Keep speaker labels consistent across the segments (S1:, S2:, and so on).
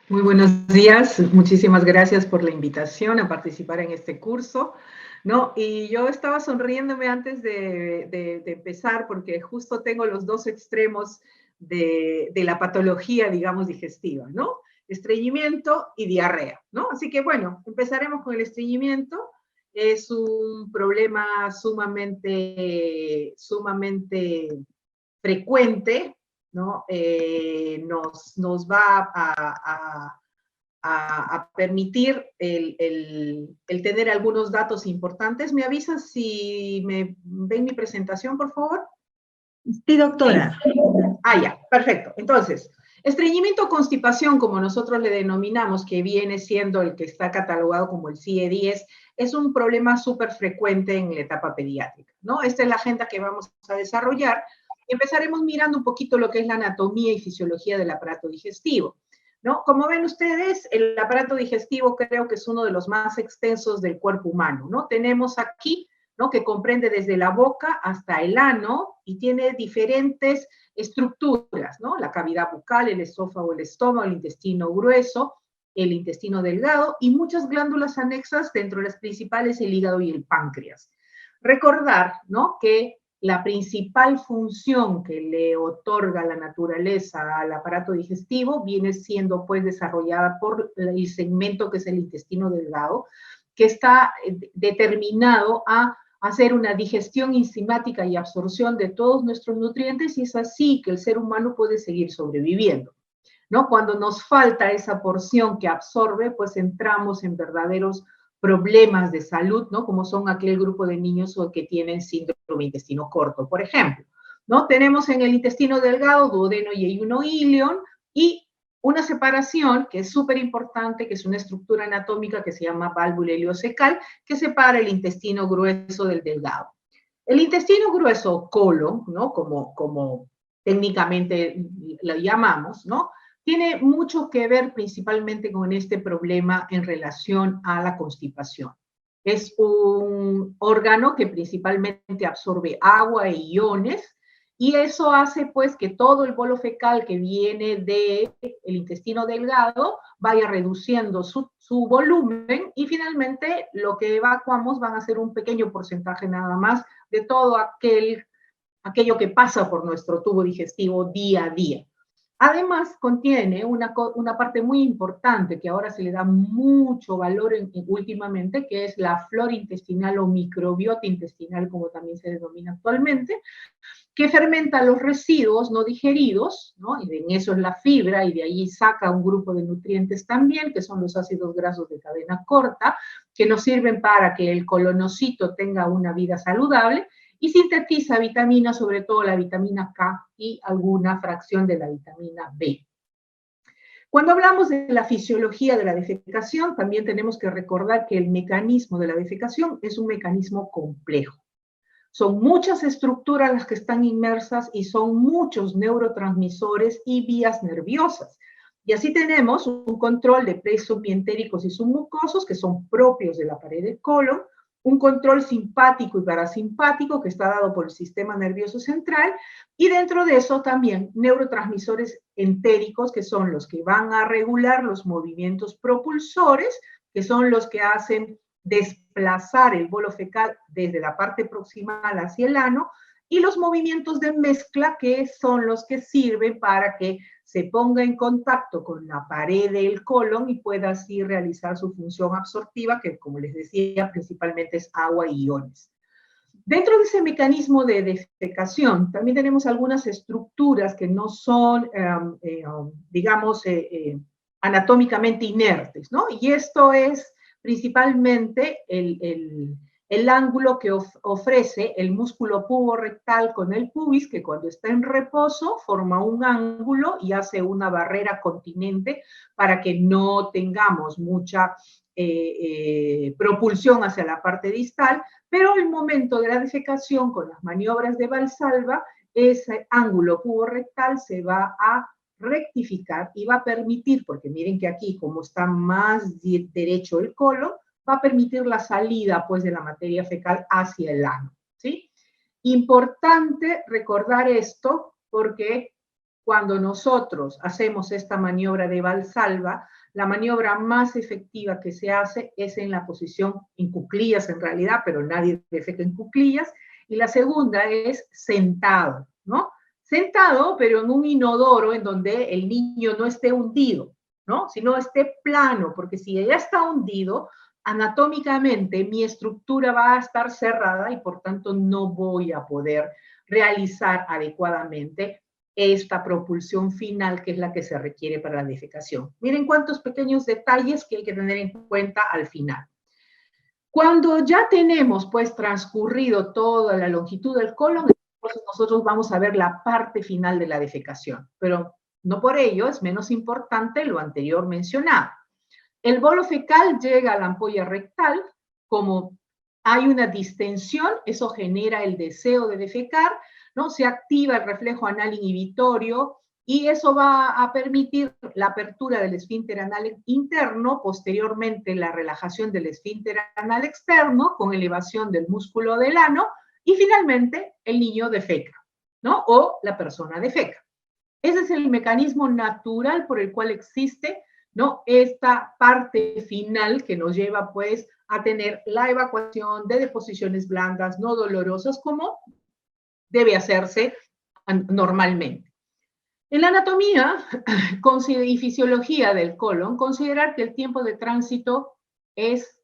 S1: Muy buenos días, muchísimas gracias por la invitación a participar en este curso, ¿no? Y yo estaba sonriéndome antes de empezar porque justo tengo los dos extremos de la patología, digamos, digestiva, ¿no? Estreñimiento y diarrea, ¿no? Así que bueno, empezaremos con el estreñimiento. Es un problema sumamente frecuente, ¿no? Nos va a permitir el tener algunos datos importantes. ¿Me avisas si me ven mi presentación, por favor?
S2: Sí, doctora.
S1: Sí. Ya, perfecto. Entonces, estreñimiento o constipación, como nosotros le denominamos, que viene siendo el que está catalogado como el CIE-10, es un problema súper frecuente en la etapa pediátrica, ¿no? Esta es la agenda que vamos a desarrollar. Empezaremos mirando un poquito lo que es la anatomía y fisiología del aparato digestivo, ¿no? Como ven ustedes, el aparato digestivo creo que es uno de los más extensos del cuerpo humano, ¿no? Tenemos aquí, ¿no?, que comprende desde la boca hasta el ano y tiene diferentes estructuras, ¿no? La cavidad bucal, el esófago, el estómago, el intestino grueso, el intestino delgado y muchas glándulas anexas, dentro de las principales el hígado y el páncreas. Recordar, ¿no?, que la principal función que le otorga la naturaleza al aparato digestivo viene siendo pues desarrollada por el segmento que es el intestino delgado, que está determinado a hacer una digestión enzimática y absorción de todos nuestros nutrientes, y es así que el ser humano puede seguir sobreviviendo, ¿no? Cuando nos falta esa porción que absorbe, pues entramos en verdaderos problemas de salud, ¿no? Como son aquel grupo de niños que tienen síndrome de intestino corto, por ejemplo, ¿no? Tenemos en el intestino delgado duodeno y ayuno ilion, y una separación que es súper importante, que es una estructura anatómica que se llama válvula ileocecal, que separa el intestino grueso del delgado. El intestino grueso, colon, ¿no?, como técnicamente lo llamamos, ¿no?, tiene mucho que ver principalmente con este problema en relación a la constipación. Es un órgano que principalmente absorbe agua e iones, y eso hace pues que todo el bolo fecal que viene del intestino delgado vaya reduciendo su volumen, y finalmente lo que evacuamos van a ser un pequeño porcentaje nada más de todo aquello que pasa por nuestro tubo digestivo día a día. Además, contiene una parte muy importante que ahora se le da mucho valor últimamente, que es la flora intestinal o microbiota intestinal, como también se denomina actualmente, que fermenta los residuos no digeridos, ¿no? Y en eso es la fibra, y de ahí saca un grupo de nutrientes también, que son los ácidos grasos de cadena corta, que nos sirven para que el colonocito tenga una vida saludable, y sintetiza vitaminas, sobre todo la vitamina K y alguna fracción de la vitamina B. Cuando hablamos de la fisiología de la defecación, también tenemos que recordar que el mecanismo de la defecación es un mecanismo complejo. Son muchas estructuras las que están inmersas y son muchos neurotransmisores y vías nerviosas. Y así tenemos un control de presomientéricos y submucosos que son propios de la pared del colon, un control simpático y parasimpático que está dado por el sistema nervioso central, y dentro de eso también neurotransmisores entéricos, que son los que van a regular los movimientos propulsores, que son los que hacen desplazar el bolo fecal desde la parte proximal hacia el ano, y los movimientos de mezcla, que son los que sirven para que se ponga en contacto con la pared del colon y pueda así realizar su función absortiva, que, como les decía, principalmente es agua y iones. Dentro de ese mecanismo de defecación, también tenemos algunas estructuras que no son, digamos, anatómicamente inertes, ¿no? Y esto es principalmente el ángulo que ofrece el músculo puborectal con el pubis, que cuando está en reposo forma un ángulo y hace una barrera continente para que no tengamos mucha propulsión hacia la parte distal, pero el momento de la defecación con las maniobras de Valsalva, ese ángulo puborectal se va a rectificar y va a permitir, porque miren que aquí como está más derecho el colon, va a permitir la salida pues de la materia fecal hacia el ano, ¿sí? Importante recordar esto porque cuando nosotros hacemos esta maniobra de Valsalva, la maniobra más efectiva que se hace es en la posición en cuclillas en realidad, pero nadie defeca en cuclillas, y la segunda es sentado, ¿no? Sentado, pero en un inodoro en donde el niño no esté hundido, ¿no? Sino esté plano, porque si ya está hundido, anatómicamente mi estructura va a estar cerrada y por tanto no voy a poder realizar adecuadamente esta propulsión final que es la que se requiere para la defecación. Miren cuántos pequeños detalles que hay que tener en cuenta al final. Cuando ya tenemos pues transcurrido toda la longitud del colon, entonces nosotros vamos a ver la parte final de la defecación, pero no por ello es menos importante lo anterior mencionado. El bolo fecal llega a la ampolla rectal, como hay una distensión, eso genera el deseo de defecar, ¿no? Se activa el reflejo anal inhibitorio y eso va a permitir la apertura del esfínter anal interno, posteriormente la relajación del esfínter anal externo con elevación del músculo del ano y finalmente el niño defeca, ¿no? O la persona defeca. Ese es el mecanismo natural por el cual existe, ¿no? Esta parte final que nos lleva pues a tener la evacuación de deposiciones blandas no dolorosas como debe hacerse normalmente. En la anatomía y fisiología del colon, considerar que el tiempo de tránsito es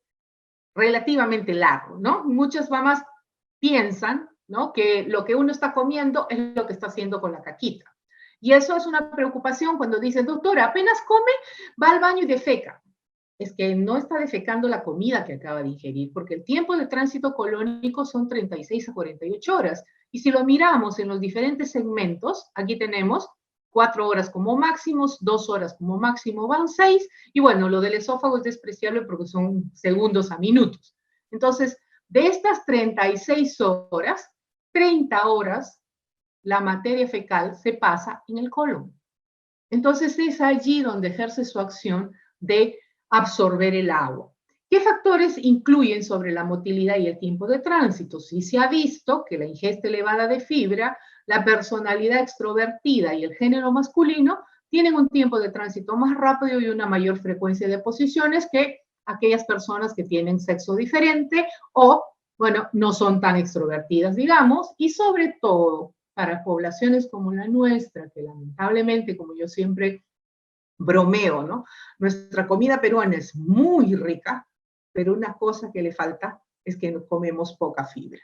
S1: relativamente largo, ¿no? Muchas mamás piensan, ¿no?, que lo que uno está comiendo es lo que está haciendo con la caquita. Y eso es una preocupación cuando dicen, doctora, apenas come, va al baño y defeca. Es que no está defecando la comida que acaba de ingerir, porque el tiempo de tránsito colónico son 36 a 48 horas. Y si lo miramos en los diferentes segmentos, aquí tenemos 4 horas como máximos, 2 horas como máximo van 6, y bueno, lo del esófago es despreciable porque son segundos a minutos. Entonces, de estas 36 horas, 30 horas, la materia fecal se pasa en el colon. Entonces es allí donde ejerce su acción de absorber el agua. ¿Qué factores influyen sobre la motilidad y el tiempo de tránsito? Sí se ha visto que la ingesta elevada de fibra, la personalidad extrovertida y el género masculino tienen un tiempo de tránsito más rápido y una mayor frecuencia de posiciones que aquellas personas que tienen sexo diferente o, bueno, no son tan extrovertidas, digamos, y sobre todo para poblaciones como la nuestra, que lamentablemente, como yo siempre bromeo, ¿no? Nuestra comida peruana es muy rica, pero una cosa que le falta es que comemos poca fibra,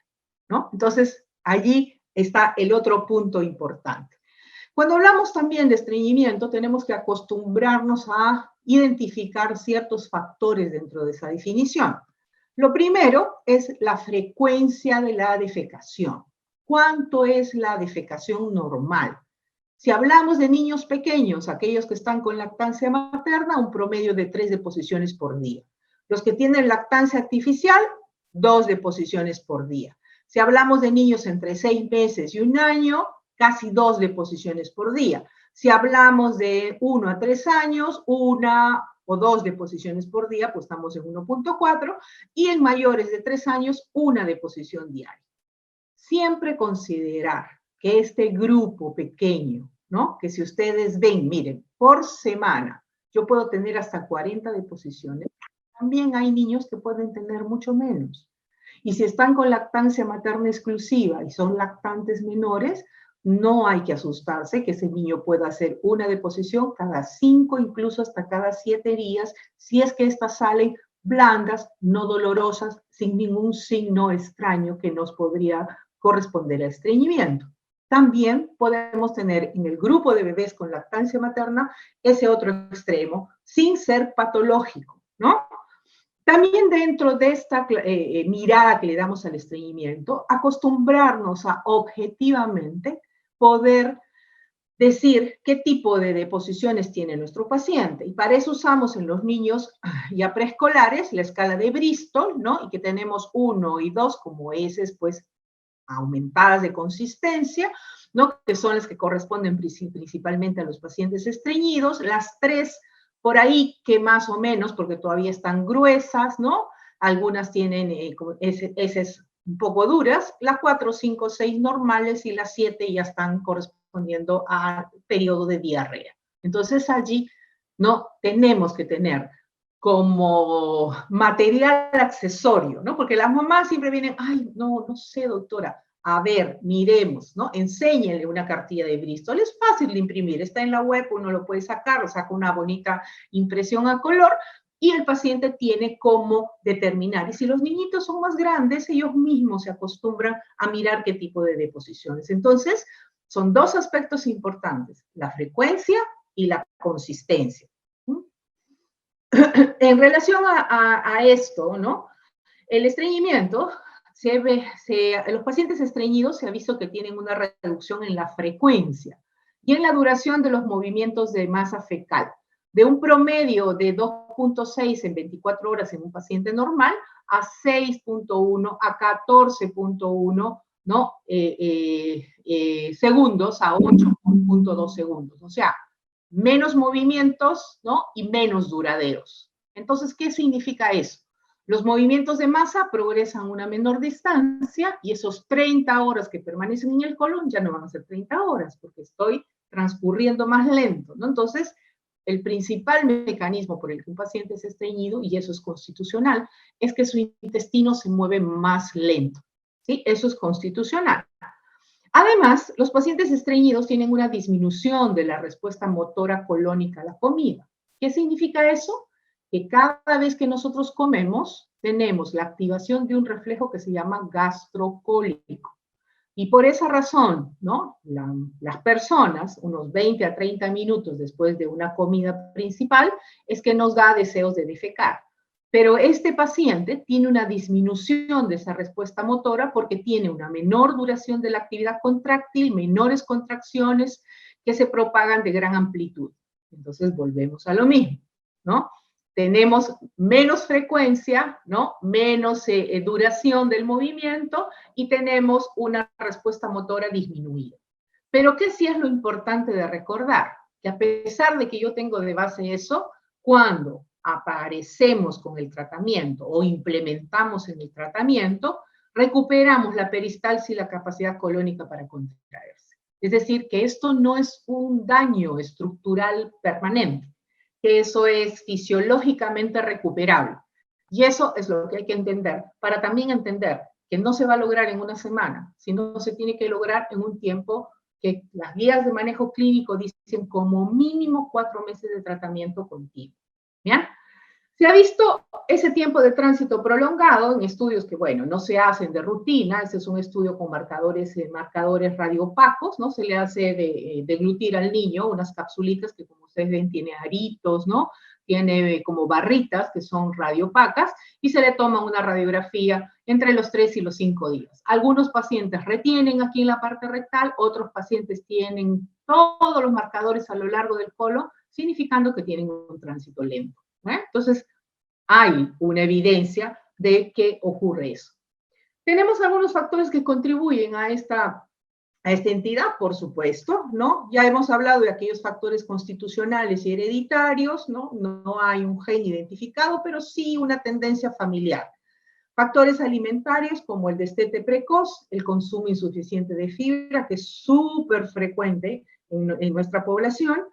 S1: ¿no? Entonces, allí está el otro punto importante. Cuando hablamos también de estreñimiento, tenemos que acostumbrarnos a identificar ciertos factores dentro de esa definición. Lo primero es la frecuencia de la defecación. ¿Cuánto es la defecación normal? Si hablamos de niños pequeños, aquellos que están con lactancia materna, un promedio de 3 deposiciones por día. Los que tienen lactancia artificial, 2 deposiciones por día. Si hablamos de niños entre 6 meses y 1 año, casi 2 deposiciones por día. Si hablamos de 1 a 3 años, 1 o 2 deposiciones por día, pues estamos en 1.4, y en mayores de 3 años, 1 deposición diaria. Siempre considerar que este grupo pequeño, ¿no? Que si ustedes ven, miren, por semana, yo puedo tener hasta 40 deposiciones. También hay niños que pueden tener mucho menos. Y si están con lactancia materna exclusiva y son lactantes menores, no hay que asustarse que ese niño pueda hacer una deposición cada 5, incluso hasta cada 7 días, si es que estas salen blandas, no dolorosas, sin ningún signo extraño que nos podría corresponder a estreñimiento. También podemos tener en el grupo de bebés con lactancia materna ese otro extremo, sin ser patológico, ¿no? También dentro de esta mirada que le damos al estreñimiento, acostumbrarnos a objetivamente poder decir qué tipo de deposiciones tiene nuestro paciente. Y para eso usamos en los niños ya preescolares la escala de Bristol, ¿no? Y que tenemos 1 y 2 como heces, pues, aumentadas de consistencia, ¿no? Que son las que corresponden principalmente a los pacientes estreñidos. Las 3 por ahí que más o menos, porque todavía están gruesas, ¿no? Algunas tienen heces un poco duras. Las 4, 5, 6 normales y las 7 ya están correspondiendo respondiendo a periodo de diarrea. Entonces allí no tenemos que tener como material accesorio, ¿no? Porque las mamás siempre vienen, ay, no sé, doctora, a ver, miremos, ¿no? Enséñenle una cartilla de Bristol, es fácil de imprimir, está en la web, uno lo puede sacar, lo saca una bonita impresión a color, y el paciente tiene cómo determinar. Y si los niñitos son más grandes, ellos mismos se acostumbran a mirar qué tipo de deposiciones. Entonces, son dos aspectos importantes, la frecuencia y la consistencia. En relación a esto, ¿no? El estreñimiento, los pacientes estreñidos se ha visto que tienen una reducción en la frecuencia y en la duración de los movimientos de masa fecal, de un promedio de 2.6 en 24 horas en un paciente normal a 6.1 a 14.1, ¿no? Segundos a 8.2 segundos. O sea, menos movimientos, ¿no? Y menos duraderos. Entonces, ¿qué significa eso? Los movimientos de masa progresan a una menor distancia y esos 30 horas que permanecen en el colon ya no van a ser 30 horas porque estoy transcurriendo más lento, ¿no? Entonces, el principal mecanismo por el que un paciente es estreñido, y eso es constitucional, es que su intestino se mueve más lento, ¿sí? Eso es constitucional. Además, los pacientes estreñidos tienen una disminución de la respuesta motora colónica a la comida. ¿Qué significa eso? Que cada vez que nosotros comemos, tenemos la activación de un reflejo que se llama gastrocólico. Y por esa razón, ¿no? Las personas, unos 20 a 30 minutos después de una comida principal, es que nos da deseos de defecar. Pero este paciente tiene una disminución de esa respuesta motora porque tiene una menor duración de la actividad contráctil, menores contracciones que se propagan de gran amplitud. Entonces volvemos a lo mismo, ¿no? Tenemos menos frecuencia, ¿no? Menos duración del movimiento y tenemos una respuesta motora disminuida. Pero ¿qué sí es lo importante de recordar? Que a pesar de que yo tengo de base eso, cuando aparecemos con el tratamiento o implementamos en el tratamiento, recuperamos la peristalsis y la capacidad colónica para contraerse. Es decir, que esto no es un daño estructural permanente, que eso es fisiológicamente recuperable. Y eso es lo que hay que entender, para también entender que no se va a lograr en una semana, sino se tiene que lograr en un tiempo que las guías de manejo clínico dicen como mínimo 4 meses de tratamiento continuo. ¿Bien? Se ha visto ese tiempo de tránsito prolongado en estudios que, bueno, no se hacen de rutina. Ese es un estudio con marcadores radioopacos, ¿no? Se le hace deglutir al niño unas capsulitas que, como ustedes ven, tiene aritos, ¿no? Tiene como barritas que son radioopacas y se le toma una radiografía entre los 3 y los 5 días. Algunos pacientes retienen aquí en la parte rectal, otros pacientes tienen todos los marcadores a lo largo del colon, significando que tienen un tránsito lento. Entonces, hay una evidencia de que ocurre eso. Tenemos algunos factores que contribuyen a esta entidad, por supuesto, ¿no? Ya hemos hablado de aquellos factores constitucionales y hereditarios, ¿no? No hay un gen identificado, pero sí una tendencia familiar. Factores alimentarios como el destete precoz, el consumo insuficiente de fibra, que es súper frecuente en nuestra población.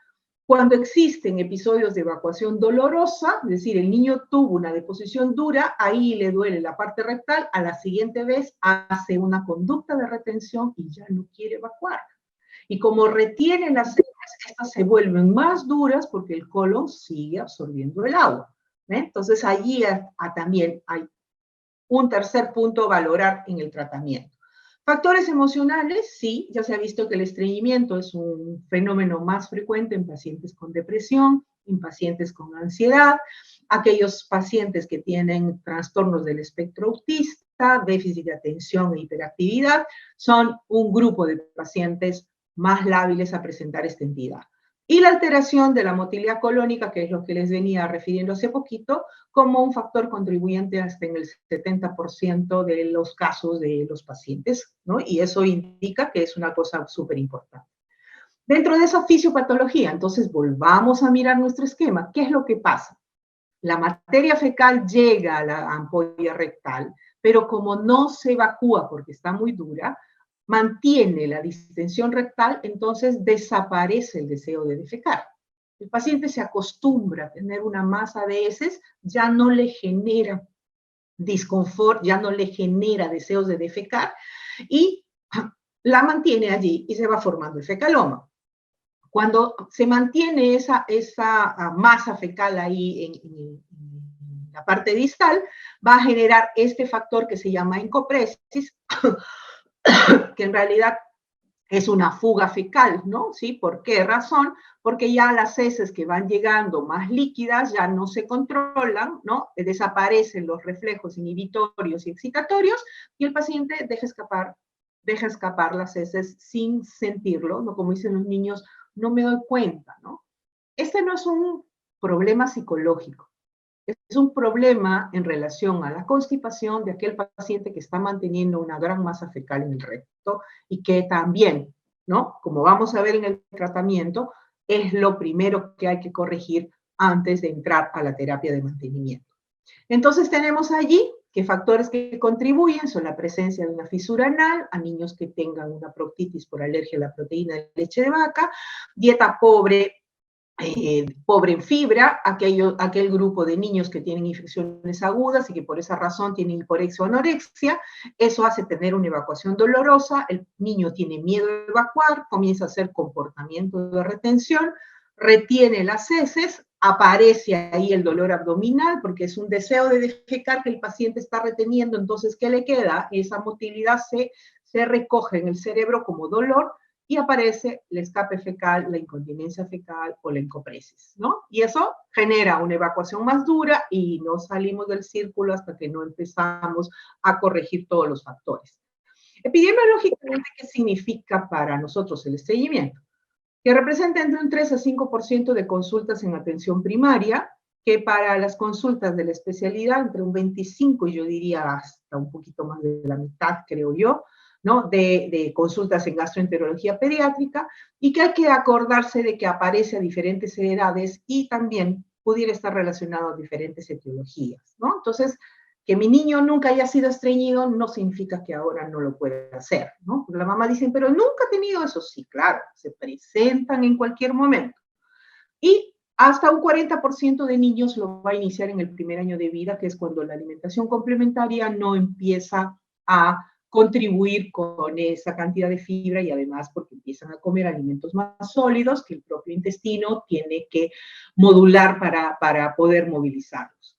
S1: Cuando existen episodios de evacuación dolorosa, es decir, el niño tuvo una deposición dura, ahí le duele la parte rectal, a la siguiente vez hace una conducta de retención y ya no quiere evacuar. Y como retiene las heces, estas se vuelven más duras porque el colon sigue absorbiendo el agua. Entonces, allí también hay un tercer punto a valorar en el tratamiento. Factores emocionales, sí, ya se ha visto que el estreñimiento es un fenómeno más frecuente en pacientes con depresión, en pacientes con ansiedad, aquellos pacientes que tienen trastornos del espectro autista, déficit de atención e hiperactividad, son un grupo de pacientes más lábiles a presentar esta entidad. Y la alteración de la motilidad colónica, que es lo que les venía refiriendo hace poquito, como un factor contribuyente hasta en el 70% de los casos de los pacientes, ¿no? Y eso indica que es una cosa súper importante. Dentro de esa fisiopatología, entonces volvamos a mirar nuestro esquema. ¿Qué es lo que pasa? La materia fecal llega a la ampolla rectal, pero como no se evacúa porque está muy dura, mantiene la distensión rectal, entonces desaparece el deseo de defecar. El paciente se acostumbra a tener una masa de heces, ya no le genera disconfort, ya no le genera deseos de defecar, y la mantiene allí y se va formando el fecaloma. Cuando se mantiene esa masa fecal ahí en la parte distal, va a generar este factor que se llama encopresis, que en realidad es una fuga fecal, ¿no? ¿Sí? ¿Por qué razón? Porque ya las heces que van llegando más líquidas ya no se controlan, ¿no? Desaparecen los reflejos inhibitorios y excitatorios y el paciente deja escapar las heces sin sentirlo, ¿no? Como dicen los niños, no me doy cuenta, ¿no? Este no es un problema psicológico, es un problema en relación a la constipación de aquel paciente que está manteniendo una gran masa fecal en el recto y que también, ¿no? Como vamos a ver en el tratamiento, es lo primero que hay que corregir antes de entrar a la terapia de mantenimiento. Entonces tenemos allí que factores que contribuyen son la presencia de una fisura anal, a niños que tengan una proctitis por alergia a la proteína de leche de vaca, dieta pobre en fibra, aquel grupo de niños que tienen infecciones agudas y que por esa razón tienen hiporexia o anorexia, eso hace tener una evacuación dolorosa, el niño tiene miedo de evacuar, comienza a hacer comportamiento de retención, retiene las heces, aparece ahí el dolor abdominal porque es un deseo de defecar que el paciente está reteniendo, entonces ¿qué le queda? Esa motilidad se recoge en el cerebro como dolor, y aparece el escape fecal, la incontinencia fecal o la encopresis, ¿no? Y eso genera una evacuación más dura y no salimos del círculo hasta que no empezamos a corregir todos los factores. Epidemiológicamente, ¿qué significa para nosotros el estreñimiento? Que representa entre un 3 a 5% de consultas en atención primaria, que para las consultas de la especialidad, entre un 25 y yo diría hasta un poquito más de la mitad, creo yo, ¿no? de consultas en gastroenterología pediátrica, y que hay que acordarse de que aparece a diferentes edades y también pudiera estar relacionado a diferentes etiologías, ¿no? Entonces, que mi niño nunca haya sido estreñido no significa que ahora no lo pueda hacer, ¿no? Porque la mamá dice, pero nunca ha tenido eso. Sí, claro, se presentan en cualquier momento. Y hasta un 40% de niños lo va a iniciar en el primer año de vida, que es cuando la alimentación complementaria no empieza a contribuir con esa cantidad de fibra y además porque empiezan a comer alimentos más sólidos que el propio intestino tiene que modular para poder movilizarlos.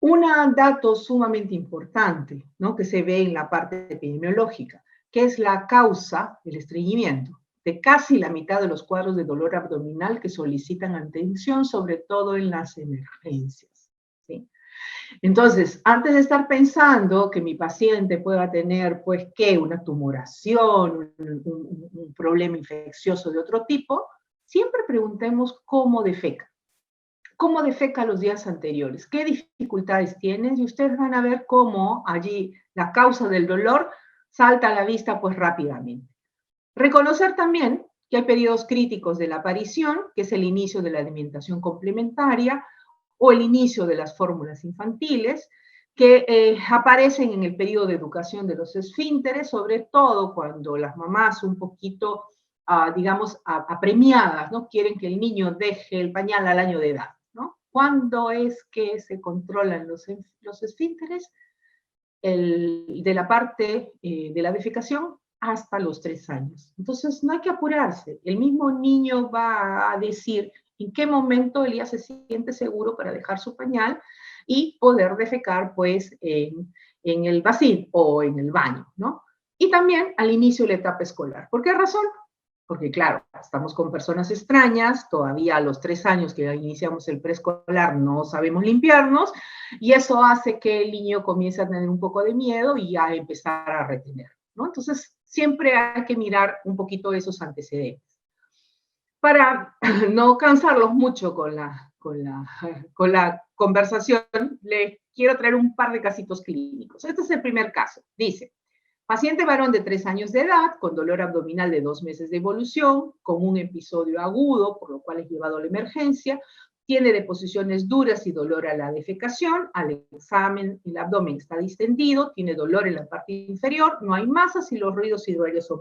S1: Un dato sumamente importante, ¿no? Que se ve en la parte epidemiológica, que es la causa del estreñimiento de casi la mitad de los cuadros de dolor abdominal que solicitan atención, sobre todo en las emergencias, ¿sí? Entonces, antes de estar pensando que mi paciente pueda tener, pues, ¿qué? Una tumoración, un problema infeccioso de otro tipo, siempre preguntemos cómo defeca. ¿Cómo defeca los días anteriores? ¿Qué dificultades tienes? Y ustedes van a ver cómo allí la causa del dolor salta a la vista, pues, rápidamente. Reconocer también que hay periodos críticos de la aparición, que es el inicio de la alimentación complementaria o el inicio de las fórmulas infantiles, que aparecen en el periodo de educación de los esfínteres, sobre todo cuando las mamás un poquito, digamos, apremiadas, ¿no? Quieren que el niño deje el pañal al año de edad, ¿no? ¿Cuándo es que se controlan los esfínteres? De la parte de la defecación hasta los 3 años. Entonces, no hay que apurarse. El mismo niño va a decir en qué momento él ya se siente seguro para dejar su pañal y poder defecar, pues, en el vacío o en el baño, ¿no? Y también al inicio de la etapa escolar. ¿Por qué razón? Porque, claro, estamos con personas extrañas, todavía a los 3 años que iniciamos el preescolar no sabemos limpiarnos, y eso hace que el niño comience a tener un poco de miedo y a empezar a retener, ¿no? Entonces, siempre hay que mirar un poquito esos antecedentes. Para no cansarlos mucho con la conversación, les quiero traer un par de casitos clínicos. Este es el primer caso. Dice, paciente varón de 3 años de edad, con dolor abdominal de 2 meses de evolución, con un episodio agudo, por lo cual es llevado a la emergencia, tiene deposiciones duras y dolor a la defecación, al examen el abdomen está distendido, tiene dolor en la parte inferior, no hay masas y los ruidos hidroaéreos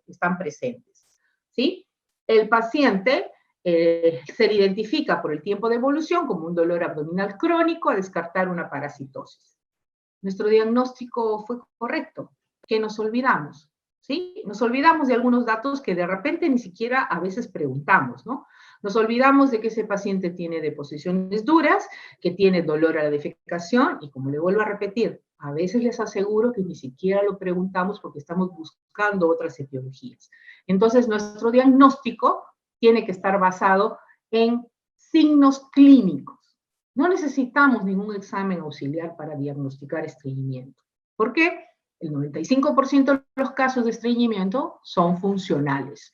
S1: están presentes, ¿sí? El paciente se le identifica por el tiempo de evolución como un dolor abdominal crónico, a descartar una parasitosis. Nuestro diagnóstico fue correcto. ¿Qué nos olvidamos? ¿Sí? Nos olvidamos de algunos datos que de repente ni siquiera a veces preguntamos, ¿no? Nos olvidamos de que ese paciente tiene deposiciones duras, que tiene dolor a la defecación, y como le vuelvo a repetir, a veces les aseguro que ni siquiera lo preguntamos porque estamos buscando otras etiologías. Entonces, nuestro diagnóstico tiene que estar basado en signos clínicos. No necesitamos ningún examen auxiliar para diagnosticar estreñimiento. ¿Por qué? El 95% de los casos de estreñimiento son funcionales.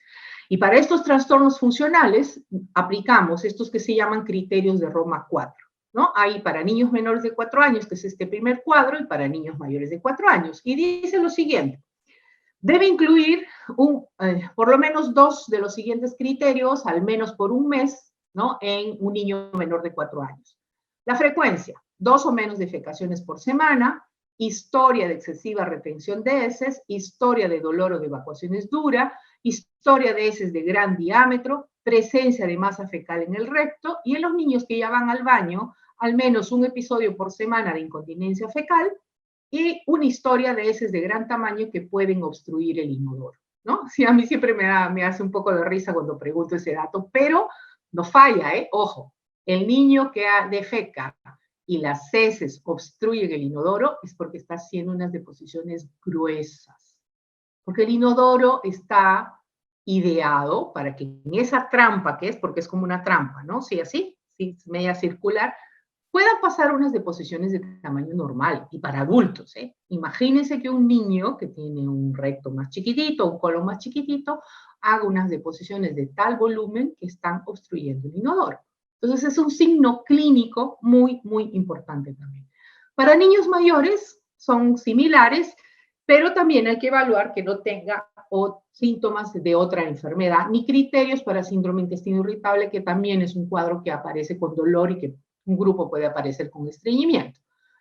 S1: Y para estos trastornos funcionales aplicamos estos que se llaman criterios de Roma 4, ¿no? Hay para niños menores de 4 años, que es este primer cuadro, y para niños mayores de 4 años. Y dice lo siguiente: debe incluir por lo menos 2 de los siguientes criterios, al menos por un mes, ¿no? En un niño menor de 4 años. La frecuencia, 2 o menos defecaciones por semana, historia de excesiva retención de heces, historia de dolor o de evacuaciones dura, historia de heces de gran diámetro, presencia de masa fecal en el recto, y en los niños que ya van al baño, al menos un episodio por semana de incontinencia fecal, y una historia de heces de gran tamaño que pueden obstruir el inodoro, ¿no? Sí, a mí siempre me hace un poco de risa cuando pregunto ese dato, pero no falla, ¿eh? Ojo, el niño que defeca y las heces obstruyen el inodoro es porque está haciendo unas deposiciones gruesas. Porque el inodoro está ideado para que en esa trampa que es, porque es como una trampa, ¿no? Sí, así, sí, media circular, puedan pasar unas deposiciones de tamaño normal y para adultos, ¿eh? Imagínense que un niño que tiene un recto más chiquitito, un colon más chiquitito, haga unas deposiciones de tal volumen que están obstruyendo el inodoro. Entonces es un signo clínico muy, muy importante también. Para niños mayores son similares, pero también hay que evaluar que no tenga síntomas de otra enfermedad, ni criterios para síndrome intestino irritable, que también es un cuadro que aparece con dolor y que un grupo puede aparecer con estreñimiento.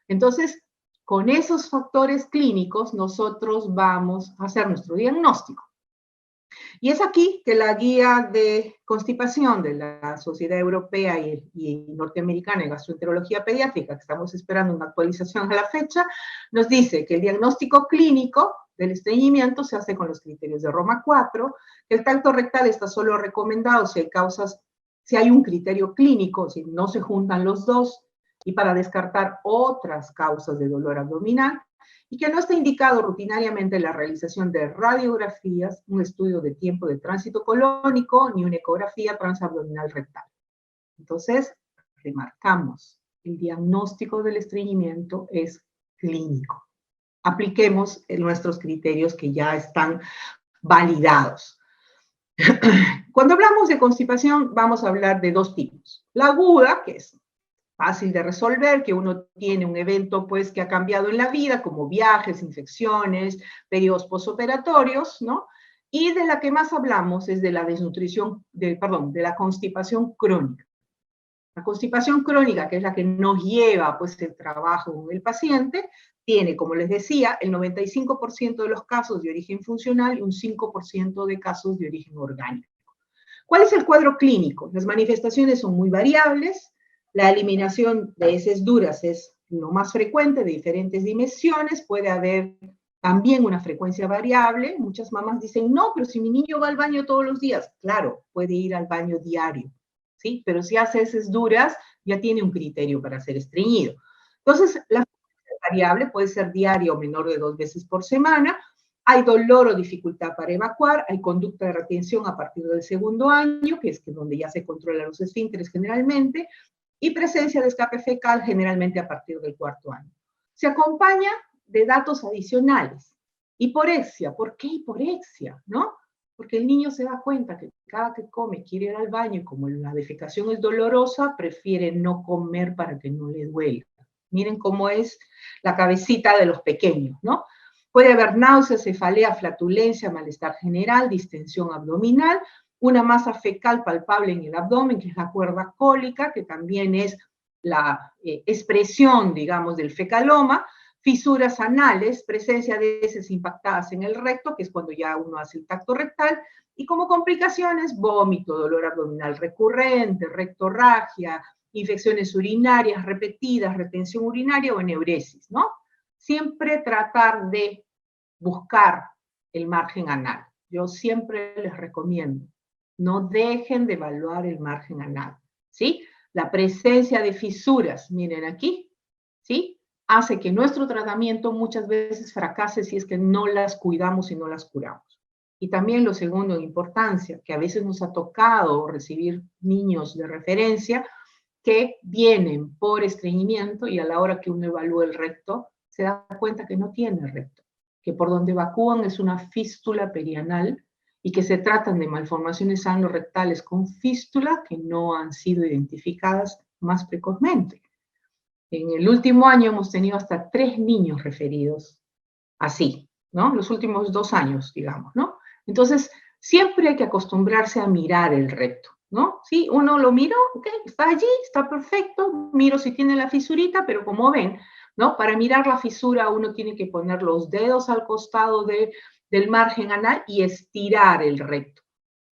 S1: Entonces, con esos factores clínicos, nosotros vamos a hacer nuestro diagnóstico. Y es aquí que la guía de constipación de la Sociedad Europea y Norteamericana de Gastroenterología Pediátrica, que estamos esperando una actualización a la fecha, nos dice que el diagnóstico clínico del estreñimiento se hace con los criterios de Roma 4, que el tacto rectal está solo recomendado si hay un criterio clínico, si no se juntan los dos, y para descartar otras causas de dolor abdominal, y que no está indicado rutinariamente la realización de radiografías, un estudio de tiempo de tránsito colónico, ni una ecografía transabdominal rectal. Entonces, remarcamos, el diagnóstico del estreñimiento es clínico. Apliquemos nuestros criterios que ya están validados. Cuando hablamos de constipación, vamos a hablar de 2 tipos. La aguda, que es fácil de resolver, que uno tiene un evento pues que ha cambiado en la vida, como viajes, infecciones, periodos posoperatorios, ¿no? Y de la que más hablamos es de la desnutrición, de la constipación crónica. La constipación crónica, que es la que nos lleva pues el trabajo con el paciente, tiene, como les decía, el 95% de los casos de origen funcional y un 5% de casos de origen orgánico. ¿Cuál es el cuadro clínico? Las manifestaciones son muy variables. La eliminación de heces duras es lo más frecuente, de diferentes dimensiones. Puede haber también una frecuencia variable. Muchas mamás dicen, no, pero si mi niño va al baño todos los días. Claro, puede ir al baño diario, ¿sí? Pero si hace heces duras, ya tiene un criterio para ser estreñido. Entonces, la frecuencia variable puede ser diaria o menor de 2 veces por semana. Hay dolor o dificultad para evacuar, hay conducta de retención a partir del 2.º año, que es donde ya se controlan los esfínteres generalmente, y presencia de escape fecal generalmente a partir del 4.º año. Se acompaña de datos adicionales. Hiporexia. ¿Por qué hiporexia? ¿No? Porque el niño se da cuenta que cada que come quiere ir al baño y como la defecación es dolorosa, prefiere no comer para que no le duela. Miren cómo es la cabecita de los pequeños, ¿no? Puede haber náuseas, cefalea, flatulencia, malestar general, distensión abdominal. una masa fecal palpable en el abdomen, que es la cuerda cólica, que también es la expresión, digamos, del fecaloma, fisuras anales, presencia de heces impactadas en el recto, que es cuando ya uno hace el tacto rectal, y como complicaciones, vómito, dolor abdominal recurrente, rectorragia, infecciones urinarias repetidas, retención urinaria o eneuresis, ¿no? Siempre tratar de buscar el margen anal. Yo siempre les recomiendo, no dejen de evaluar el margen anal, ¿sí? La presencia de fisuras, miren aquí, ¿sí? Hace que nuestro tratamiento muchas veces fracase si es que no las cuidamos y no las curamos. Y también lo segundo en importancia, que a veces nos ha tocado recibir niños de referencia que vienen por estreñimiento y a la hora que uno evalúa el recto, se da cuenta que no tiene recto, que por donde evacúan es una fístula perianal y que se tratan de malformaciones anorrectales con fístula que no han sido identificadas más precozmente. En el último año hemos tenido hasta 3 niños referidos así, ¿no? Los últimos 2 años, digamos, ¿no? Entonces, siempre hay que acostumbrarse a mirar el recto, ¿no? Sí, uno lo mira, ok, está allí, está perfecto, miro si tiene la fisurita, pero como ven, ¿no? Para mirar la fisura uno tiene que poner los dedos al costado del margen anal y estirar el recto,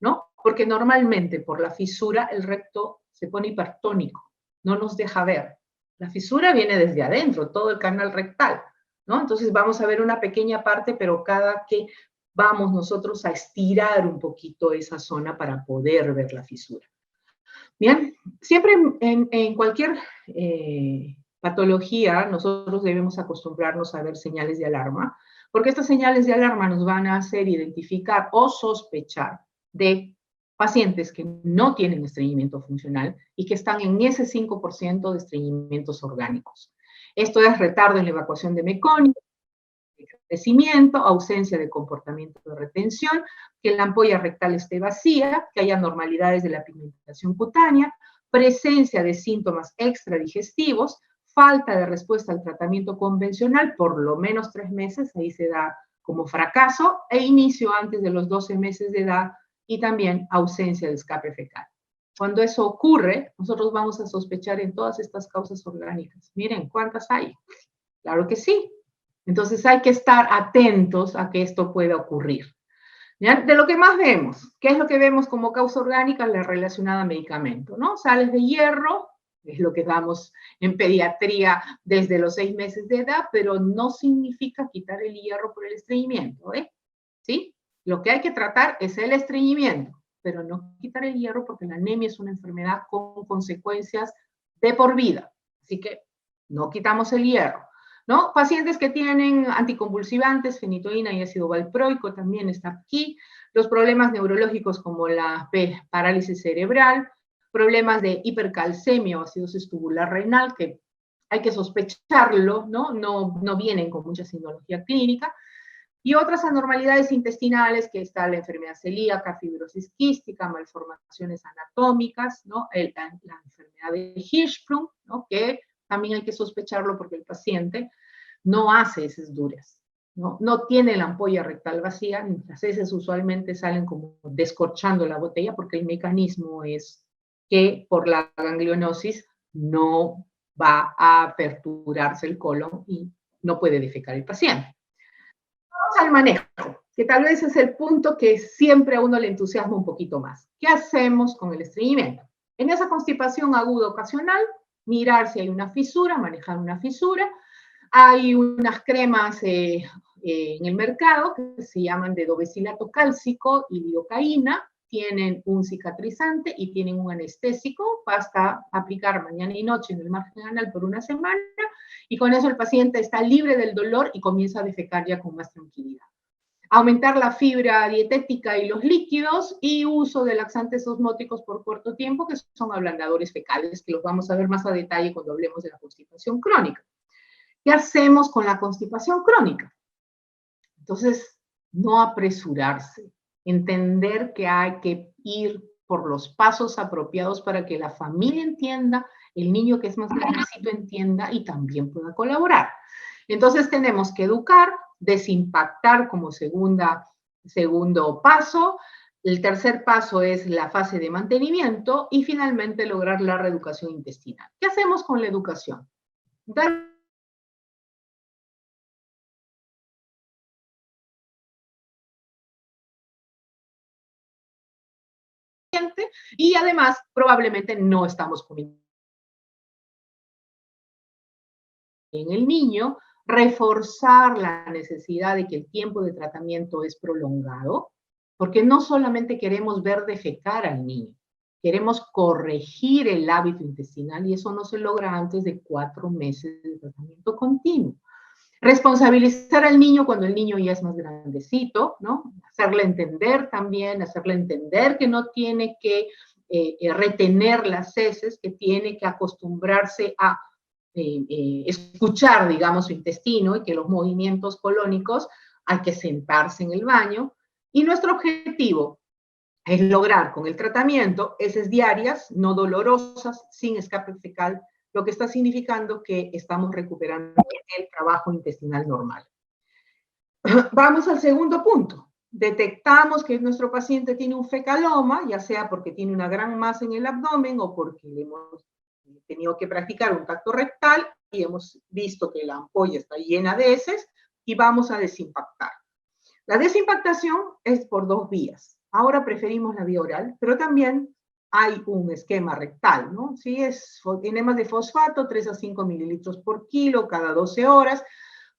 S1: ¿no? Porque normalmente por la fisura el recto se pone hipertónico, no nos deja ver. La fisura viene desde adentro, todo el canal rectal, ¿no? Entonces vamos a ver una pequeña parte, pero cada que vamos nosotros a estirar un poquito esa zona para poder ver la fisura. Bien, siempre en cualquier patología nosotros debemos acostumbrarnos a ver señales de alarma, porque estas señales de alarma nos van a hacer identificar o sospechar de pacientes que no tienen estreñimiento funcional y que están en ese 5% de estreñimientos orgánicos. Esto es retardo en la evacuación de mecónica, crecimiento, ausencia de comportamiento de retención, que la ampolla rectal esté vacía, que haya anormalidades de la pigmentación cutánea, presencia de síntomas extradigestivos, falta de respuesta al tratamiento convencional, por lo menos 3 meses, ahí se da como fracaso, e inicio antes de los 12 meses de edad, y también ausencia de escape fecal. Cuando eso ocurre, nosotros vamos a sospechar en todas estas causas orgánicas. Miren, ¿cuántas hay? Claro que sí. Entonces hay que estar atentos a que esto pueda ocurrir. ¿Ya? De lo que más vemos, ¿qué es lo que vemos como causa orgánica? La relacionada a medicamento, ¿no? Sales de hierro, es lo que damos en pediatría desde los 6 meses de edad, pero no significa quitar el hierro por el estreñimiento, ¿eh? ¿Sí? Lo que hay que tratar es el estreñimiento, pero no quitar el hierro porque la anemia es una enfermedad con consecuencias de por vida. Así que no quitamos el hierro. ¿No? Pacientes que tienen anticonvulsivantes, fenitoína y ácido valproico también está aquí. Los problemas neurológicos como la parálisis cerebral, problemas de hipercalcemia o acidosis tubular renal, que hay que sospecharlo, ¿no? No vienen con mucha sintomatología clínica. Y otras anormalidades intestinales, que está la enfermedad celíaca, fibrosis quística, malformaciones anatómicas, ¿no? La enfermedad de Hirschsprung, ¿no? Que también hay que sospecharlo porque el paciente no hace heces duras, no tiene la ampolla rectal vacía, las heces usualmente salen como descorchando la botella porque el mecanismo es que por la ganglionosis no va a aperturarse el colon y no puede defecar el paciente. Vamos al manejo, que tal vez es el punto que siempre a uno le entusiasma un poquito más. ¿Qué hacemos con el estreñimiento? En esa constipación aguda ocasional, mirar si hay una fisura, manejar una fisura. Hay unas cremas en el mercado que se llaman de dobecilato cálcico y lidocaína, tienen un cicatrizante y tienen un anestésico, basta aplicar mañana y noche en el margen anal por una semana y con eso el paciente está libre del dolor y comienza a defecar ya con más tranquilidad. Aumentar la fibra dietética y los líquidos y uso de laxantes osmóticos por corto tiempo, que son ablandadores fecales, que los vamos a ver más a detalle cuando hablemos de la constipación crónica. ¿Qué hacemos con la constipación crónica? Entonces, no apresurarse, entender que hay que ir por los pasos apropiados para que la familia entienda, el niño que es más grandecito entienda y también pueda colaborar. Entonces tenemos que educar, desimpactar como segundo paso, El tercer paso es la fase de mantenimiento y finalmente lograr la reeducación intestinal. ¿Qué hacemos con la educación? Dar y además probablemente no estamos comiendo en el niño, reforzar la necesidad de que el tiempo de tratamiento es prolongado, porque no solamente queremos ver defecar al niño, queremos corregir el hábito intestinal y eso no se logra antes de 4 meses de tratamiento continuo. Responsabilizar al niño cuando el niño ya es más grandecito, ¿no? Hacerle entender también, hacerle entender que no tiene que retener las heces, que tiene que acostumbrarse a escuchar, digamos, su intestino y que los movimientos colónicos hay que sentarse en el baño. Y nuestro objetivo es lograr con el tratamiento heces diarias, no dolorosas, sin escape fecal, lo que está significando que estamos recuperando el trabajo intestinal normal. Vamos al segundo punto. Detectamos que nuestro paciente tiene un fecaloma, ya sea porque tiene una gran masa en el abdomen o porque le hemos tenido que practicar un tacto rectal y hemos visto que la ampolla está llena de heces y vamos a desimpactar. La desimpactación es por 2 vías. Ahora preferimos la vía oral, pero también hay un esquema rectal, ¿no? Sí, es enemas de fosfato, 3 a 5 mililitros por kilo cada 12 horas,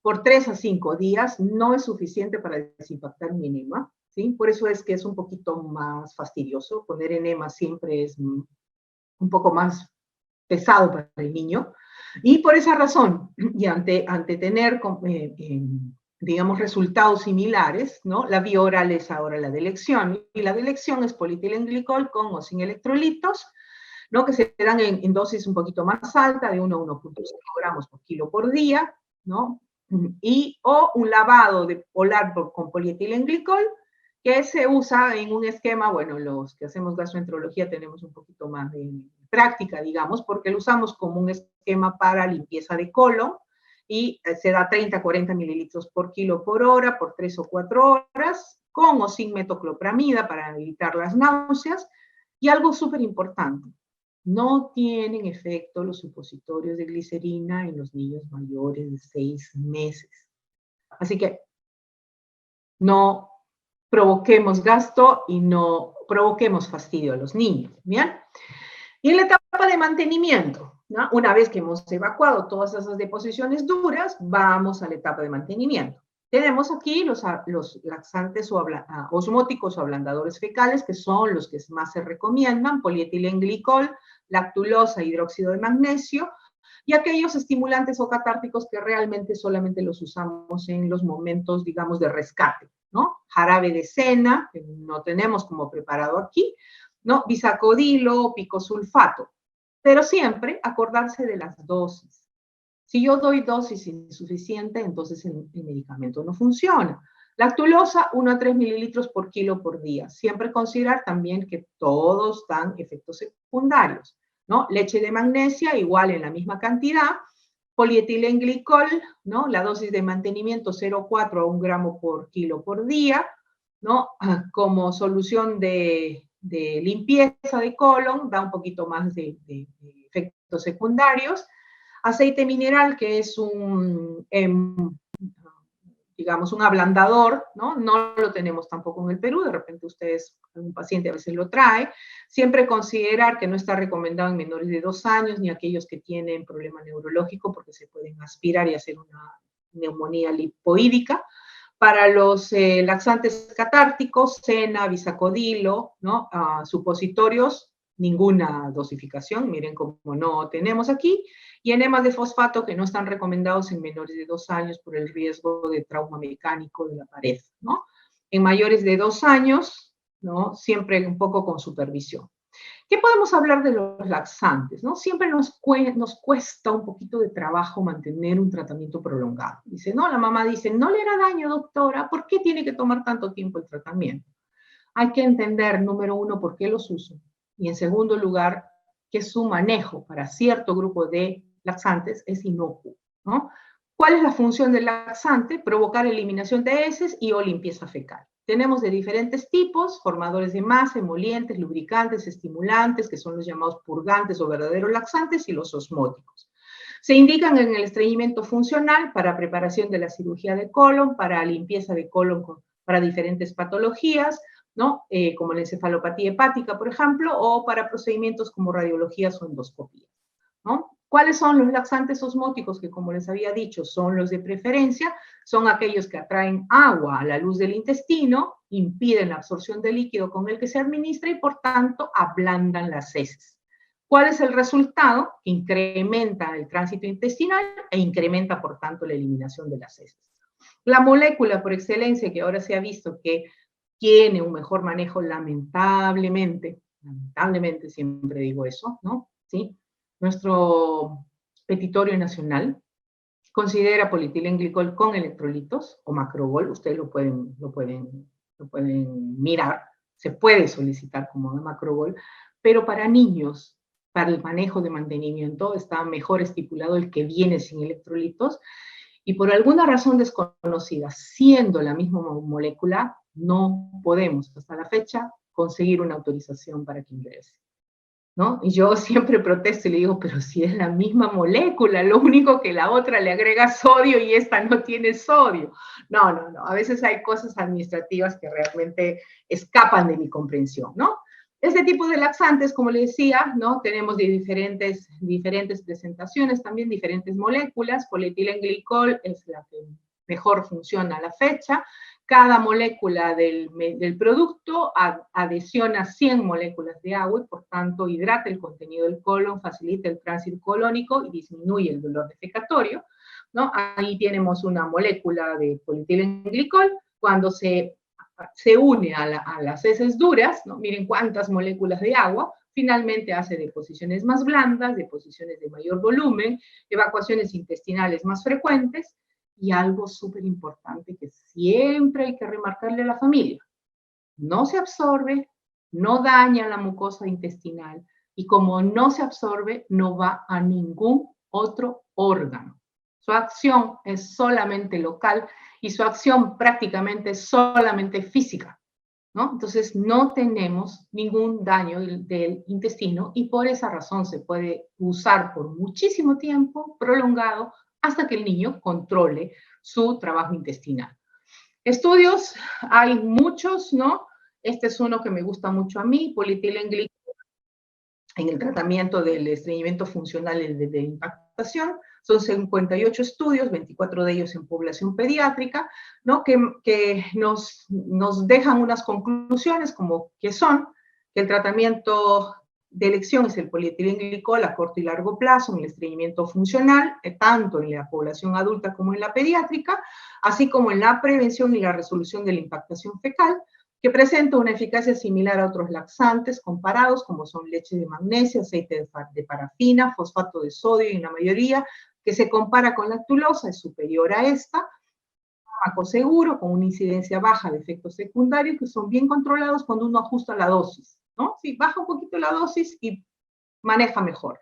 S1: por 3 a 5 días, no es suficiente para desimpactar un enema, ¿sí? Por eso es que es un poquito más fastidioso. Poner enema siempre es un poco más pesado para el niño. Y por esa razón, y ante tener, digamos, resultados similares, ¿no? La vía oral es ahora la de elección, y la de elección es polietilenglicol con o sin electrolitos, ¿no? Que se dan en dosis un poquito más alta, de 1 a 1.5 gramos por kilo por día, ¿no? Y, o un lavado de polar con polietilenglicol, que se usa en un esquema, bueno, los que hacemos gastroenterología tenemos un poquito más de práctica, digamos, porque lo usamos como un esquema para limpieza de colon y se da 30 a 40 mililitros por kilo por hora, por 3 o 4 horas, con o sin metoclopramida para evitar las náuseas. Y algo súper importante, no tienen efecto los supositorios de glicerina en los niños mayores de 6 meses. Así que no provoquemos gasto y no provoquemos fastidio a los niños, ¿bien? Y en la etapa de mantenimiento, ¿no? Una vez que hemos evacuado todas esas deposiciones duras, vamos a la etapa de mantenimiento. Tenemos aquí los laxantes o osmóticos o ablandadores fecales, que son los que más se recomiendan, polietilenglicol, lactulosa, hidróxido de magnesio, y aquellos estimulantes o catárticos que realmente solamente los usamos en los momentos, digamos, de rescate, ¿no? Jarabe de cena, que no tenemos como preparado aquí, ¿no? Bisacodilo, picosulfato, pero siempre acordarse de las dosis. Si yo doy dosis insuficiente, entonces el medicamento no funciona. Lactulosa, 1 a 3 mililitros por kilo por día. Siempre considerar también que todos dan efectos secundarios, ¿no? Leche de magnesia, igual en la misma cantidad. Polietilenglicol, ¿no? La dosis de mantenimiento 0,4 a 1 gramo por kilo por día, ¿no? Como solución de limpieza de colon, da un poquito más de efectos secundarios. Aceite mineral, que es digamos, un ablandador, ¿no? No lo tenemos tampoco en el Perú, de repente ustedes, un paciente a veces lo trae. Siempre considerar que no está recomendado en menores de 2 años, ni aquellos que tienen problema neurológico, porque se pueden aspirar y hacer una neumonía lipoídica. Para los laxantes catárticos, cena, bisacodilo, ¿no? Supositorios, ninguna dosificación, miren cómo no tenemos aquí, y enemas de fosfato que no están recomendados en menores de 2 años por el riesgo de trauma mecánico de la pared, ¿no? En mayores de 2 años, ¿no? Siempre un poco con supervisión. ¿Qué podemos hablar de los laxantes? ¿No? Siempre nos cuesta un poquito de trabajo mantener un tratamiento prolongado. Dice, no, la mamá dice, no le hará daño, doctora, ¿por qué tiene que tomar tanto tiempo el tratamiento? Hay que entender, número 1, por qué los uso. Y en segundo lugar, que su manejo para cierto grupo de laxantes es inocuo, ¿no? ¿Cuál es la función del laxante? Provocar eliminación de heces y o limpieza fecal. Tenemos de diferentes tipos, formadores de masa, emolientes, lubricantes, estimulantes, que son los llamados purgantes o verdaderos laxantes, y los osmóticos. Se indican en el estreñimiento funcional para preparación de la cirugía de colon, para limpieza de colon para diferentes patologías, ¿no? Como la encefalopatía hepática, por ejemplo, o para procedimientos como radiologías o endoscopías, ¿no? ¿Cuáles son los laxantes osmóticos? Que, como les había dicho, son los de preferencia, son aquellos que atraen agua a la luz del intestino, impiden la absorción del líquido con el que se administra y, por tanto, ablandan las heces. ¿Cuál es el resultado? Incrementa el tránsito intestinal e incrementa, por tanto, la eliminación de las heces. La molécula por excelencia que ahora se ha visto que tiene un mejor manejo, lamentablemente siempre digo eso, ¿no? ¿Sí? Nuestro petitorio nacional considera polietilenglicol con electrolitos o macrobol, ustedes lo pueden mirar, se puede solicitar como macrobol, pero para niños, para el manejo de mantenimiento, está mejor estipulado el que viene sin electrolitos, y por alguna razón desconocida, siendo la misma molécula, no podemos hasta la fecha conseguir una autorización para que ingrese, ¿no? Y yo siempre protesto y le digo, pero si es la misma molécula, lo único que la otra le agrega sodio y esta no tiene sodio. No, a veces hay cosas administrativas que realmente escapan de mi comprensión, ¿no? Este tipo de laxantes, como les decía, ¿no? Tenemos de diferentes presentaciones, también diferentes moléculas. Polietilenglicol es la que mejor funciona a la fecha. Cada molécula del producto adhesiona 100 moléculas de agua y, por tanto, hidrata el contenido del colon, facilita el tránsito colónico y disminuye el dolor defecatorio, ¿no? Ahí tenemos una molécula de polietilenglicol. Cuando se une a las heces duras, ¿no? Miren cuántas moléculas de agua, finalmente hace deposiciones más blandas, deposiciones de mayor volumen, evacuaciones intestinales más frecuentes, y algo súper importante que siempre hay que remarcarle a la familia: no se absorbe, no daña la mucosa intestinal, y como no se absorbe, no va a ningún otro órgano. Su acción es solamente local y su acción prácticamente es solamente física, ¿no? Entonces no tenemos ningún daño del intestino, y por esa razón se puede usar por muchísimo tiempo, prolongado, hasta que el niño controle su trabajo intestinal. Estudios, hay muchos, ¿no? Este es uno que me gusta mucho a mí, polietilenglicol en el tratamiento del estreñimiento funcional de impactación. Son 58 estudios, 24 de ellos en población pediátrica, ¿no? que nos dejan unas conclusiones como que son que el tratamiento de elección es el polietilenglicol a corto y largo plazo en el estreñimiento funcional, tanto en la población adulta como en la pediátrica, así como en la prevención y la resolución de la impactación fecal, que presenta una eficacia similar a otros laxantes comparados, como son leche de magnesia, aceite de parafina, fosfato de sodio, y en la mayoría que se compara con lactulosa es superior a esta. Fármaco seguro, con una incidencia baja de efectos secundarios que son bien controlados cuando uno ajusta la dosis, ¿no? Sí, baja un poquito la dosis y maneja mejor.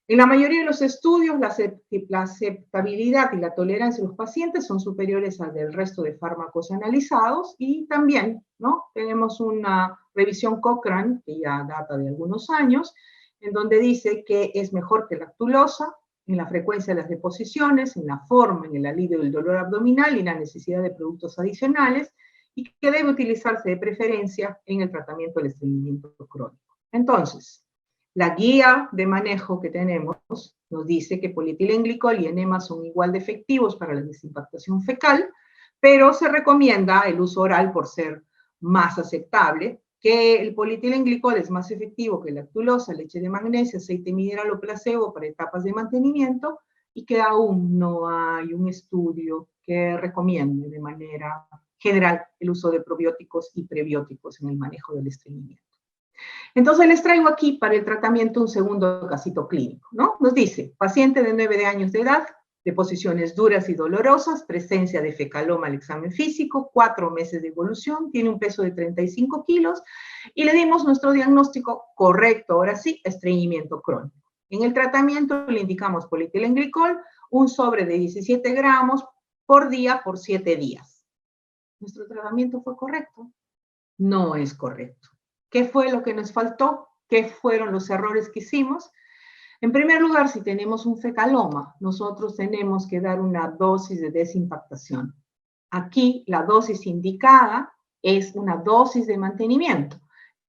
S1: En la mayoría de los estudios, la aceptabilidad y la tolerancia de los pacientes son superiores al del resto de fármacos analizados, y también, ¿no? Tenemos una revisión Cochrane, que ya data de algunos años, en donde dice que es mejor que lactulosa en la frecuencia de las deposiciones, en la forma, en el alivio del dolor abdominal y la necesidad de productos adicionales, y que debe utilizarse de preferencia en el tratamiento del estreñimiento crónico. Entonces, la guía de manejo que tenemos nos dice que polietilenglicol y enema son igual de efectivos para la desimpactación fecal, pero se recomienda el uso oral por ser más aceptable, que el polietilenglicol es más efectivo que la lactulosa, leche de magnesia, aceite mineral o placebo para etapas de mantenimiento, y que aún no hay un estudio que recomiende de manera general el uso de probióticos y prebióticos en el manejo del estreñimiento. Entonces les traigo aquí para el tratamiento un segundo casito clínico, ¿no? Nos dice: paciente de 9 años de edad, deposiciones duras y dolorosas, presencia de fecaloma al examen físico, 4 meses de evolución, tiene un peso de 35 kilos, y le dimos nuestro diagnóstico correcto, ahora sí, estreñimiento crónico. En el tratamiento le indicamos polietilenglicol, un sobre de 17 gramos por día por 7 días. ¿Nuestro tratamiento fue correcto? No es correcto. ¿Qué fue lo que nos faltó? ¿Qué fueron los errores que hicimos? En primer lugar, si tenemos un fecaloma, nosotros tenemos que dar una dosis de desimpactación. Aquí la dosis indicada es una dosis de mantenimiento.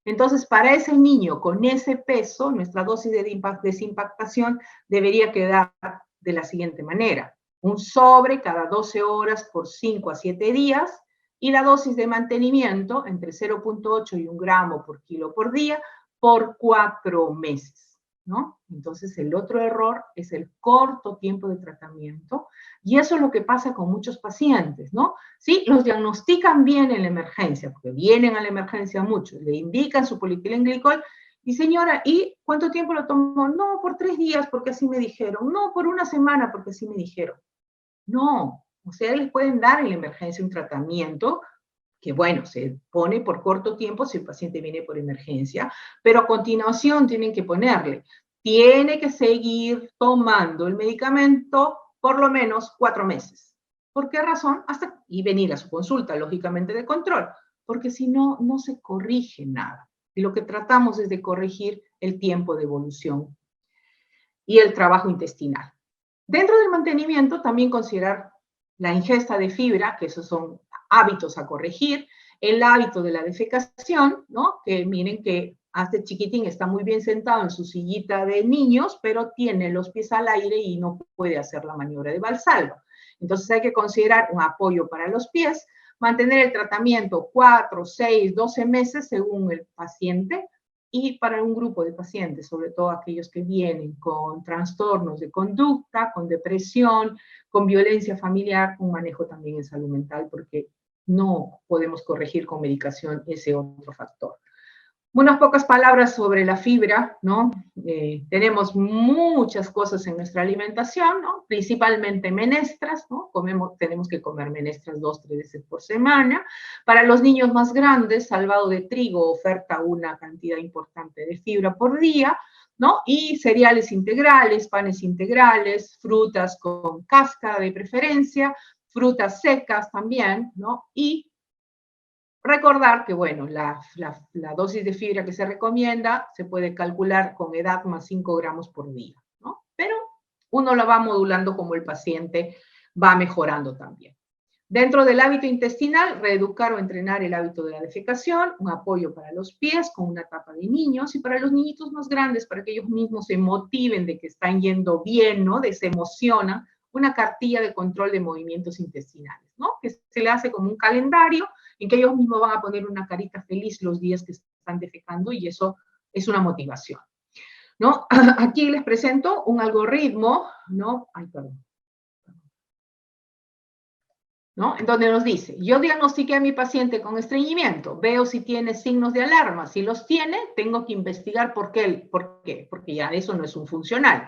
S1: Entonces, para ese niño con ese peso, nuestra dosis de desimpactación debería quedar de la siguiente manera. Un sobre cada 12 horas por 5 a 7 días y la dosis de mantenimiento entre 0,8 y 1 gramo por kilo por día por 4 meses. ¿No? Entonces, el otro error es el corto tiempo de tratamiento, y eso es lo que pasa con muchos pacientes, ¿no? Sí, los diagnostican bien en la emergencia, porque vienen a la emergencia muchos, le indican su polietilenglicol, y señora, ¿y cuánto tiempo lo tomó? No, por 3 días, porque así me dijeron. No, por 1 semana, porque así me dijeron. No, o sea, les pueden dar en la emergencia un tratamiento que bueno, se pone por corto tiempo si el paciente viene por emergencia, pero a continuación tienen que ponerle, tiene que seguir tomando el medicamento por lo menos 4 meses. ¿Por qué razón? Y venir a su consulta, lógicamente, de control, porque si no, no se corrige nada. Y lo que tratamos es de corregir el tiempo de evolución y el trabajo intestinal. Dentro del mantenimiento, también considerar la ingesta de fibra, que esos son hábitos a corregir, el hábito de la defecación, ¿no? Que miren que hasta chiquitín está muy bien sentado en su sillita de niños, pero tiene los pies al aire y no puede hacer la maniobra de Valsalva. Entonces hay que considerar un apoyo para los pies, mantener el tratamiento 4, 6, 12 meses según el paciente, y para un grupo de pacientes, sobre todo aquellos que vienen con trastornos de conducta, con depresión, con violencia familiar, un manejo también en salud mental, porque no podemos corregir con medicación ese otro factor. Unas pocas palabras sobre la fibra, ¿no? Tenemos muchas cosas en nuestra alimentación, ¿no? Principalmente menestras, ¿no? Tenemos que comer menestras 2, 3 veces por semana. Para los niños más grandes, Salvado de Trigo oferta una cantidad importante de fibra por día, ¿no? Y cereales integrales, panes integrales, frutas con cáscara de preferencia, frutas secas también, ¿no? Y recordar que, bueno, la dosis de fibra que se recomienda se puede calcular con edad más 5 gramos por día, ¿no? Pero uno la va modulando como el paciente va mejorando también. Dentro del hábito intestinal, reeducar o entrenar el hábito de la defecación, un apoyo para los pies con una tapa de niños, y para los niñitos más grandes, para que ellos mismos se motiven de que están yendo bien, ¿no? De se emocionan, una cartilla de control de movimientos intestinales, ¿no? Que se le hace como un calendario en que ellos mismos van a poner una carita feliz los días que están defecando, y eso es una motivación, ¿no? Aquí les presento un algoritmo, ¿no? Ay, perdón. ¿No? En donde nos dice, yo diagnostiqué a mi paciente con estreñimiento, veo si tiene signos de alarma, si los tiene, tengo que investigar por qué, porque ya eso no es un funcional.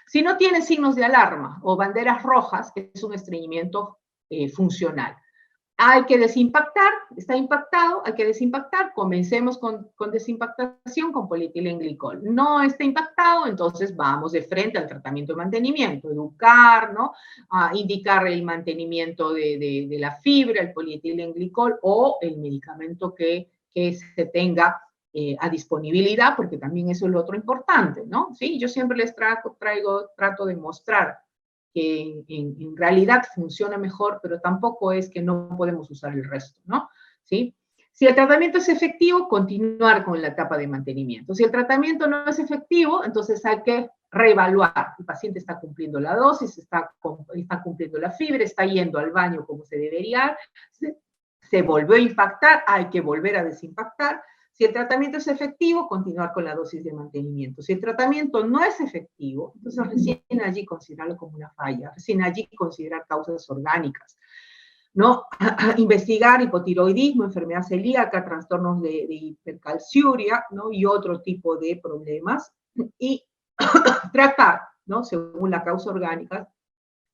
S1: Si no tiene signos de alarma o banderas rojas, es un estreñimiento funcional. Hay que desimpactar, está impactado, hay que desimpactar, comencemos con desimpactación con polietilenglicol. No está impactado, entonces vamos de frente al tratamiento de mantenimiento, educar, ¿no? Indicar el mantenimiento de la fibra, el polietilenglicol o el medicamento que se tenga a disponibilidad, porque también eso es lo otro importante, ¿no? Sí, yo siempre les trato de mostrar que en realidad funciona mejor, pero tampoco es que no podemos usar el resto, ¿no? ¿Sí? Si el tratamiento es efectivo, continuar con la etapa de mantenimiento. Si el tratamiento no es efectivo, entonces hay que reevaluar. El paciente está cumpliendo la dosis, está cumpliendo la fibra, está yendo al baño como se debería, se volvió a impactar, hay que volver a desimpactar. Si el tratamiento es efectivo, continuar con la dosis de mantenimiento. Si el tratamiento no es efectivo, entonces recién allí considerarlo como una falla, recién allí considerar causas orgánicas, ¿no? Investigar hipotiroidismo, enfermedad celíaca, trastornos de hipercalciuria, ¿no? Y otro tipo de problemas. Y tratar, ¿no? Según la causa orgánica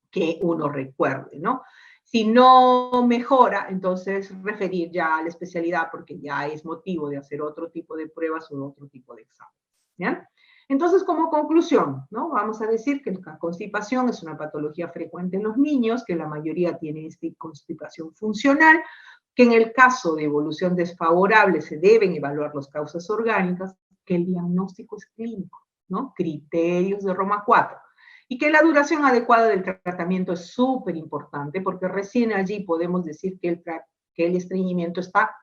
S1: que uno recuerde, ¿no? Si no mejora, entonces referir ya a la especialidad porque ya es motivo de hacer otro tipo de pruebas o otro tipo de exámenes. ¿Bien? Entonces, como conclusión, ¿no? Vamos a decir que la constipación es una patología frecuente en los niños, que la mayoría tiene esta constipación funcional, que en el caso de evolución desfavorable se deben evaluar las causas orgánicas, que el diagnóstico es clínico, ¿no? Criterios de Roma 4. Y que la duración adecuada del tratamiento es súper importante, porque recién allí podemos decir que el estreñimiento está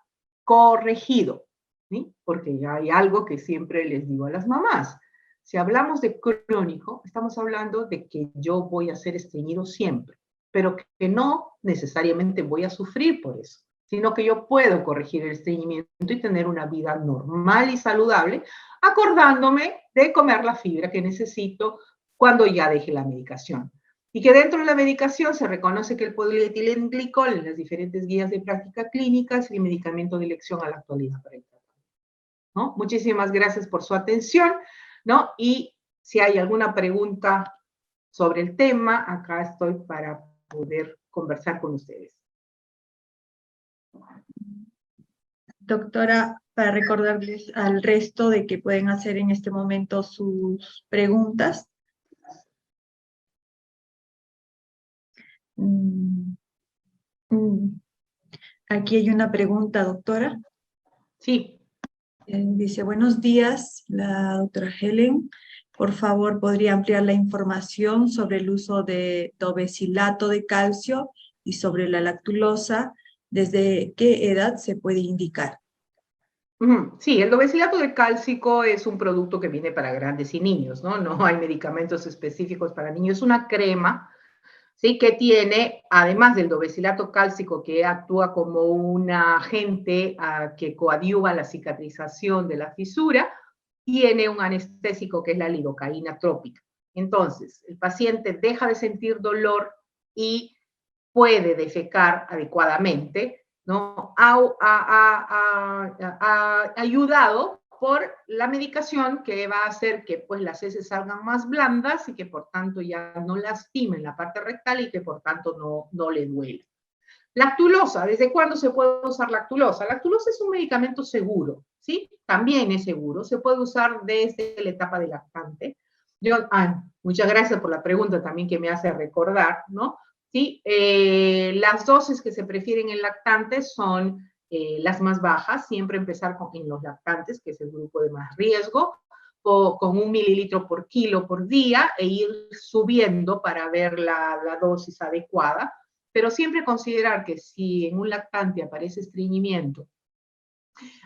S1: corregido, ¿sí? Porque ya hay algo que siempre les digo a las mamás. Si hablamos de crónico, estamos hablando de que yo voy a ser estreñido siempre, pero que no necesariamente voy a sufrir por eso, sino que yo puedo corregir el estreñimiento y tener una vida normal y saludable, acordándome de comer la fibra que necesito cuando ya deje la medicación. Y que dentro de la medicación se reconoce que el polietilenglicol en las diferentes guías de práctica clínica es el medicamento de elección a la actualidad para el tratamiento, ¿no? Muchísimas gracias por su atención, ¿no? Y si hay alguna pregunta sobre el tema, acá estoy para poder conversar con ustedes.
S2: Doctora, para recordarles al resto de que pueden hacer en este momento sus preguntas. Aquí hay una pregunta, doctora.
S1: Sí.
S2: Dice, buenos días, la doctora Helen. Por favor, ¿podría ampliar la información sobre el uso de dobecilato de calcio y sobre la lactulosa? ¿Desde qué edad se puede indicar?
S1: Sí, el dobecilato de cálcico es un producto que viene para grandes y niños, ¿no? No hay medicamentos específicos para niños. Es una crema, ¿sí? Que tiene, además del dobecilato cálcico, que actúa como un agente que coadyuva la cicatrización de la fisura, tiene un anestésico que es la lidocaína trópica. Entonces, el paciente deja de sentir dolor y puede defecar adecuadamente, ¿no? Ayudado por la medicación que va a hacer que pues, las heces salgan más blandas y que por tanto ya no lastimen la parte rectal y que por tanto no le duele. Lactulosa, ¿desde cuándo se puede usar lactulosa? Lactulosa es un medicamento seguro, ¿sí? También es seguro, se puede usar desde la etapa de lactante. Muchas gracias por la pregunta también que me hace recordar, ¿no? ¿Sí? Las dosis que se prefieren en lactantes son las más bajas, siempre empezar en los lactantes, que es el grupo de más riesgo, con 1 mililitro por kilo por día e ir subiendo para ver la dosis adecuada, pero siempre considerar que si en un lactante aparece estreñimiento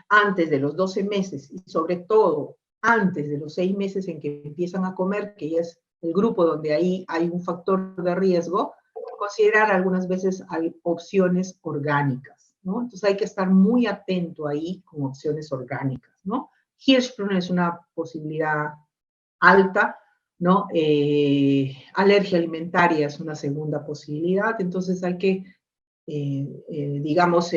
S1: antes de los 12 meses y sobre todo antes de los 6 meses en que empiezan a comer, que ya es el grupo donde ahí hay un factor de riesgo, considerar algunas veces hay opciones orgánicas, ¿no? Entonces hay que estar muy atento ahí con opciones orgánicas, ¿no? Hirschsprung es una posibilidad alta, ¿no? Alergia alimentaria es una segunda posibilidad, entonces hay que, digamos,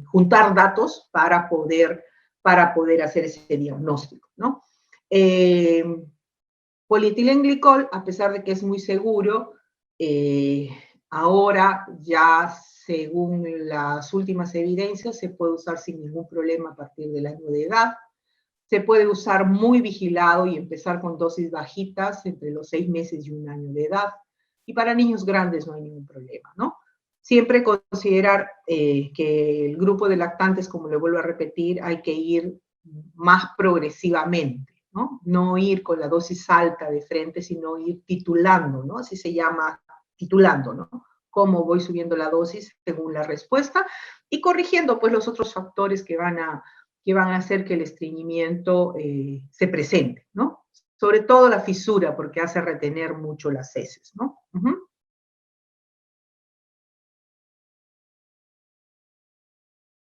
S1: juntar datos para poder hacer ese diagnóstico, ¿no? Polietilenglicol, a pesar de que es muy seguro, ahora ya según las últimas evidencias se puede usar sin ningún problema a partir del año de edad. Se puede usar muy vigilado y empezar con dosis bajitas entre los 6 meses y 1 año de edad. Y para niños grandes no hay ningún problema, ¿no? Siempre considerar que el grupo de lactantes, como le vuelvo a repetir, hay que ir más progresivamente, ¿no? No ir con la dosis alta de frente, sino ir titulando, ¿no? Así se llama, titulando, ¿no? Cómo voy subiendo la dosis según la respuesta y corrigiendo, pues, los otros factores que van a hacer que el estreñimiento se presente, ¿no? Sobre todo la fisura, porque hace retener mucho las heces, ¿no?